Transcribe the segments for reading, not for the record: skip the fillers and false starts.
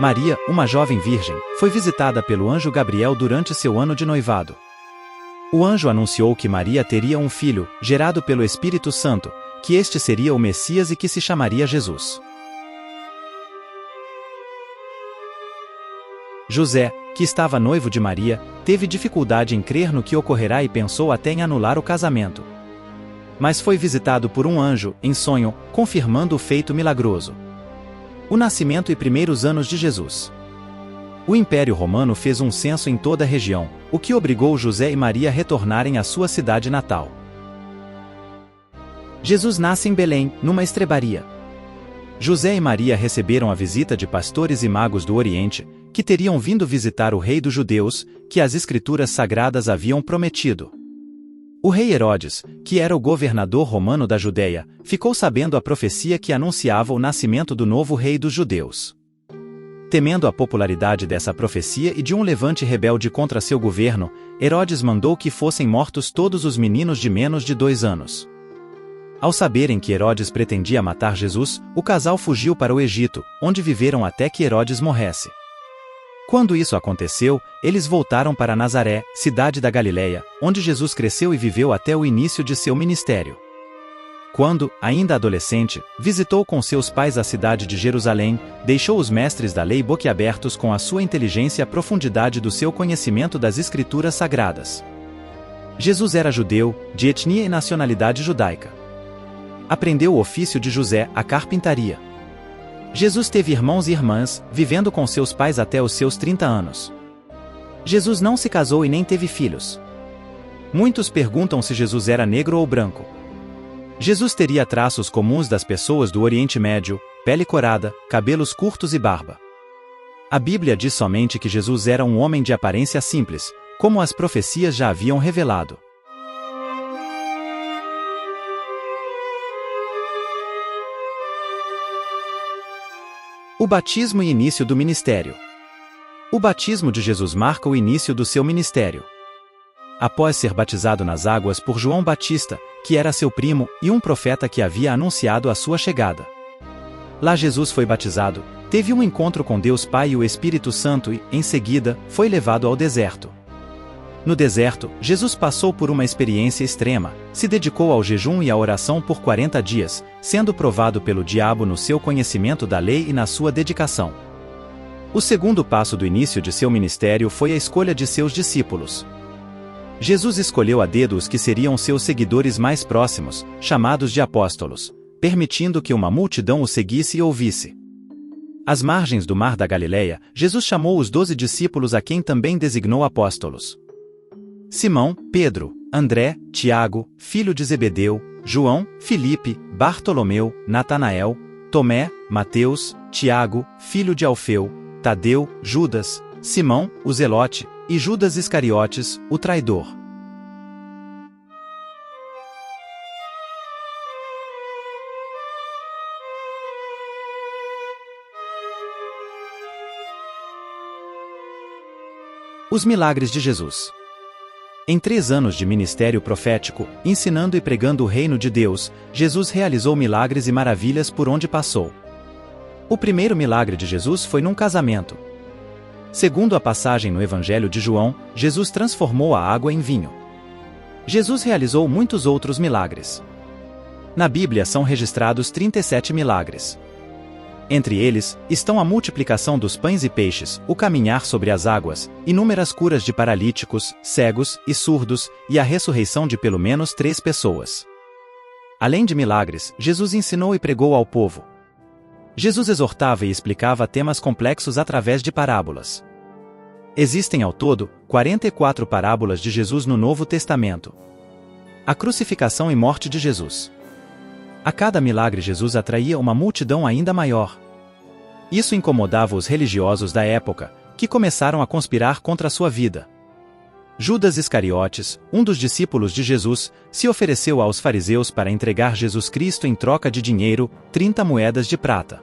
Maria, uma jovem virgem, foi visitada pelo anjo Gabriel durante seu ano de noivado. O anjo anunciou que Maria teria um filho, gerado pelo Espírito Santo, que este seria o Messias e que se chamaria Jesus. José, que estava noivo de Maria, teve dificuldade em crer no que ocorrerá e pensou até em anular o casamento. Mas foi visitado por um anjo, em sonho, confirmando o feito milagroso. O nascimento e primeiros anos de Jesus. O Império Romano fez um censo em toda a região, o que obrigou José e Maria a retornarem à sua cidade natal. Jesus nasce em Belém, numa estrebaria. José e Maria receberam a visita de pastores e magos do Oriente, que teriam vindo visitar o rei dos judeus, que as escrituras sagradas haviam prometido. O rei Herodes, que era o governador romano da Judeia, ficou sabendo a profecia que anunciava o nascimento do novo rei dos judeus. Temendo a popularidade dessa profecia e de um levante rebelde contra seu governo, Herodes mandou que fossem mortos todos os meninos de menos de 2 anos. Ao saberem que Herodes pretendia matar Jesus, o casal fugiu para o Egito, onde viveram até que Herodes morresse. Quando isso aconteceu, eles voltaram para Nazaré, cidade da Galileia, onde Jesus cresceu e viveu até o início de seu ministério. Quando, ainda adolescente, visitou com seus pais a cidade de Jerusalém, deixou os mestres da lei boquiabertos com a sua inteligência e a profundidade do seu conhecimento das escrituras sagradas. Jesus era judeu, de etnia e nacionalidade judaica. Aprendeu o ofício de José, a carpintaria. Jesus teve irmãos e irmãs, vivendo com seus pais até os seus 30 anos. Jesus não se casou e nem teve filhos. Muitos perguntam se Jesus era negro ou branco. Jesus teria traços comuns das pessoas do Oriente Médio, pele corada, cabelos curtos e barba. A Bíblia diz somente que Jesus era um homem de aparência simples, como as profecias já haviam revelado. O batismo e início do ministério. O batismo de Jesus marca o início do seu ministério. Após ser batizado nas águas por João Batista, que era seu primo e um profeta que havia anunciado a sua chegada. Lá Jesus foi batizado, teve um encontro com Deus Pai e o Espírito Santo e, em seguida, foi levado ao deserto. No deserto, Jesus passou por uma experiência extrema, se dedicou ao jejum e à oração por 40 dias, sendo provado pelo diabo no seu conhecimento da lei e na sua dedicação. O segundo passo do início de seu ministério foi a escolha de seus discípulos. Jesus escolheu a dedo os que seriam seus seguidores mais próximos, chamados de apóstolos, permitindo que uma multidão o seguisse e ouvisse. Às margens do mar da Galileia, Jesus chamou os 12 discípulos a quem também designou apóstolos. Simão, Pedro, André, Tiago, filho de Zebedeu, João, Filipe, Bartolomeu, Natanael, Tomé, Mateus, Tiago, filho de Alfeu, Tadeu, Judas, Simão, o Zelote, e Judas Iscariotes, o traidor. Os milagres de Jesus. Em 3 anos de ministério profético, ensinando e pregando o reino de Deus, Jesus realizou milagres e maravilhas por onde passou. O primeiro milagre de Jesus foi num casamento. Segundo a passagem no Evangelho de João, Jesus transformou a água em vinho. Jesus realizou muitos outros milagres. Na Bíblia são registrados 37 milagres. Entre eles, estão a multiplicação dos pães e peixes, o caminhar sobre as águas, inúmeras curas de paralíticos, cegos e surdos, e a ressurreição de pelo menos 3 pessoas. Além de milagres, Jesus ensinou e pregou ao povo. Jesus exortava e explicava temas complexos através de parábolas. Existem ao todo 44 parábolas de Jesus no Novo Testamento. A crucificação e morte de Jesus. A cada milagre Jesus atraía uma multidão ainda maior. Isso incomodava os religiosos da época, que começaram a conspirar contra sua vida. Judas Iscariotes, um dos discípulos de Jesus, se ofereceu aos fariseus para entregar Jesus Cristo em troca de dinheiro, 30 moedas de prata.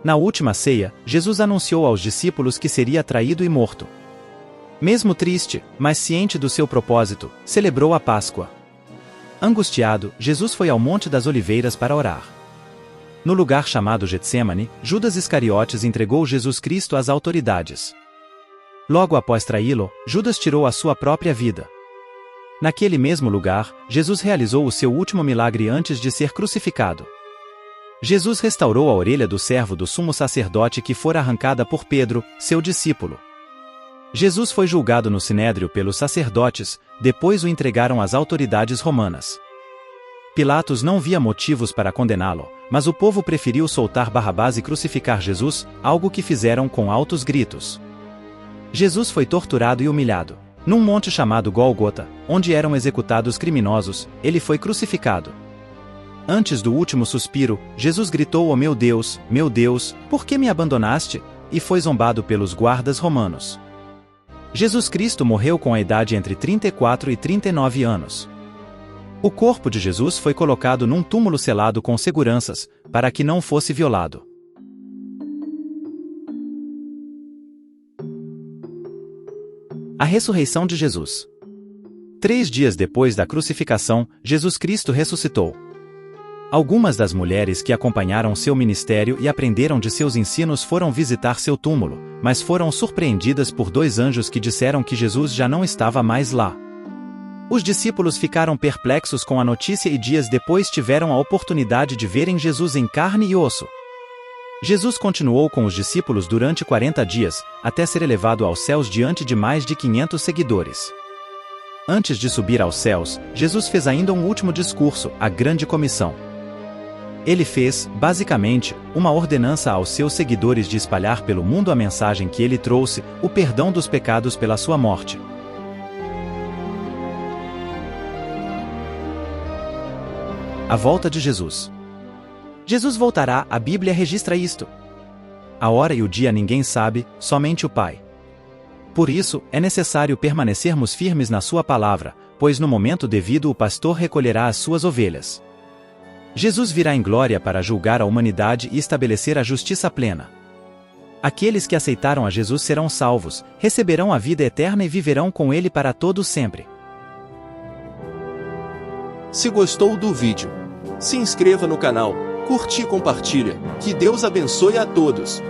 Na última ceia, Jesus anunciou aos discípulos que seria traído e morto. Mesmo triste, mas ciente do seu propósito, celebrou a Páscoa. Angustiado, Jesus foi ao Monte das Oliveiras para orar. No lugar chamado Getsêmani, Judas Iscariotes entregou Jesus Cristo às autoridades. Logo após traí-lo, Judas tirou a sua própria vida. Naquele mesmo lugar, Jesus realizou o seu último milagre antes de ser crucificado. Jesus restaurou a orelha do servo do sumo sacerdote que fora arrancada por Pedro, seu discípulo. Jesus foi julgado no sinédrio pelos sacerdotes, depois o entregaram às autoridades romanas. Pilatos não via motivos para condená-lo, mas o povo preferiu soltar Barrabás e crucificar Jesus, algo que fizeram com altos gritos. Jesus foi torturado e humilhado. Num monte chamado Gólgota, onde eram executados criminosos, ele foi crucificado. Antes do último suspiro, Jesus gritou: "Oh meu Deus, por que me abandonaste?" e foi zombado pelos guardas romanos. Jesus Cristo morreu com a idade entre 34 e 39 anos. O corpo de Jesus foi colocado num túmulo selado com seguranças, para que não fosse violado. A ressurreição de Jesus. 3 dias depois da crucificação, Jesus Cristo ressuscitou. Algumas das mulheres que acompanharam seu ministério e aprenderam de seus ensinos foram visitar seu túmulo, mas foram surpreendidas por 2 anjos que disseram que Jesus já não estava mais lá. Os discípulos ficaram perplexos com a notícia e dias depois tiveram a oportunidade de verem Jesus em carne e osso. Jesus continuou com os discípulos durante 40 dias, até ser elevado aos céus diante de mais de 500 seguidores. Antes de subir aos céus, Jesus fez ainda um último discurso, a Grande Comissão. Ele fez, basicamente, uma ordenança aos seus seguidores de espalhar pelo mundo a mensagem que ele trouxe, o perdão dos pecados pela sua morte. A volta de Jesus. Jesus voltará, a Bíblia registra isto. A hora e o dia ninguém sabe, somente o Pai. Por isso, é necessário permanecermos firmes na sua palavra, pois no momento devido o pastor recolherá as suas ovelhas. Jesus virá em glória para julgar a humanidade e estabelecer a justiça plena. Aqueles que aceitaram a Jesus serão salvos, receberão a vida eterna e viverão com ele para todo sempre. Se gostou do vídeo, se inscreva no canal, curte e compartilha. Que Deus abençoe a todos.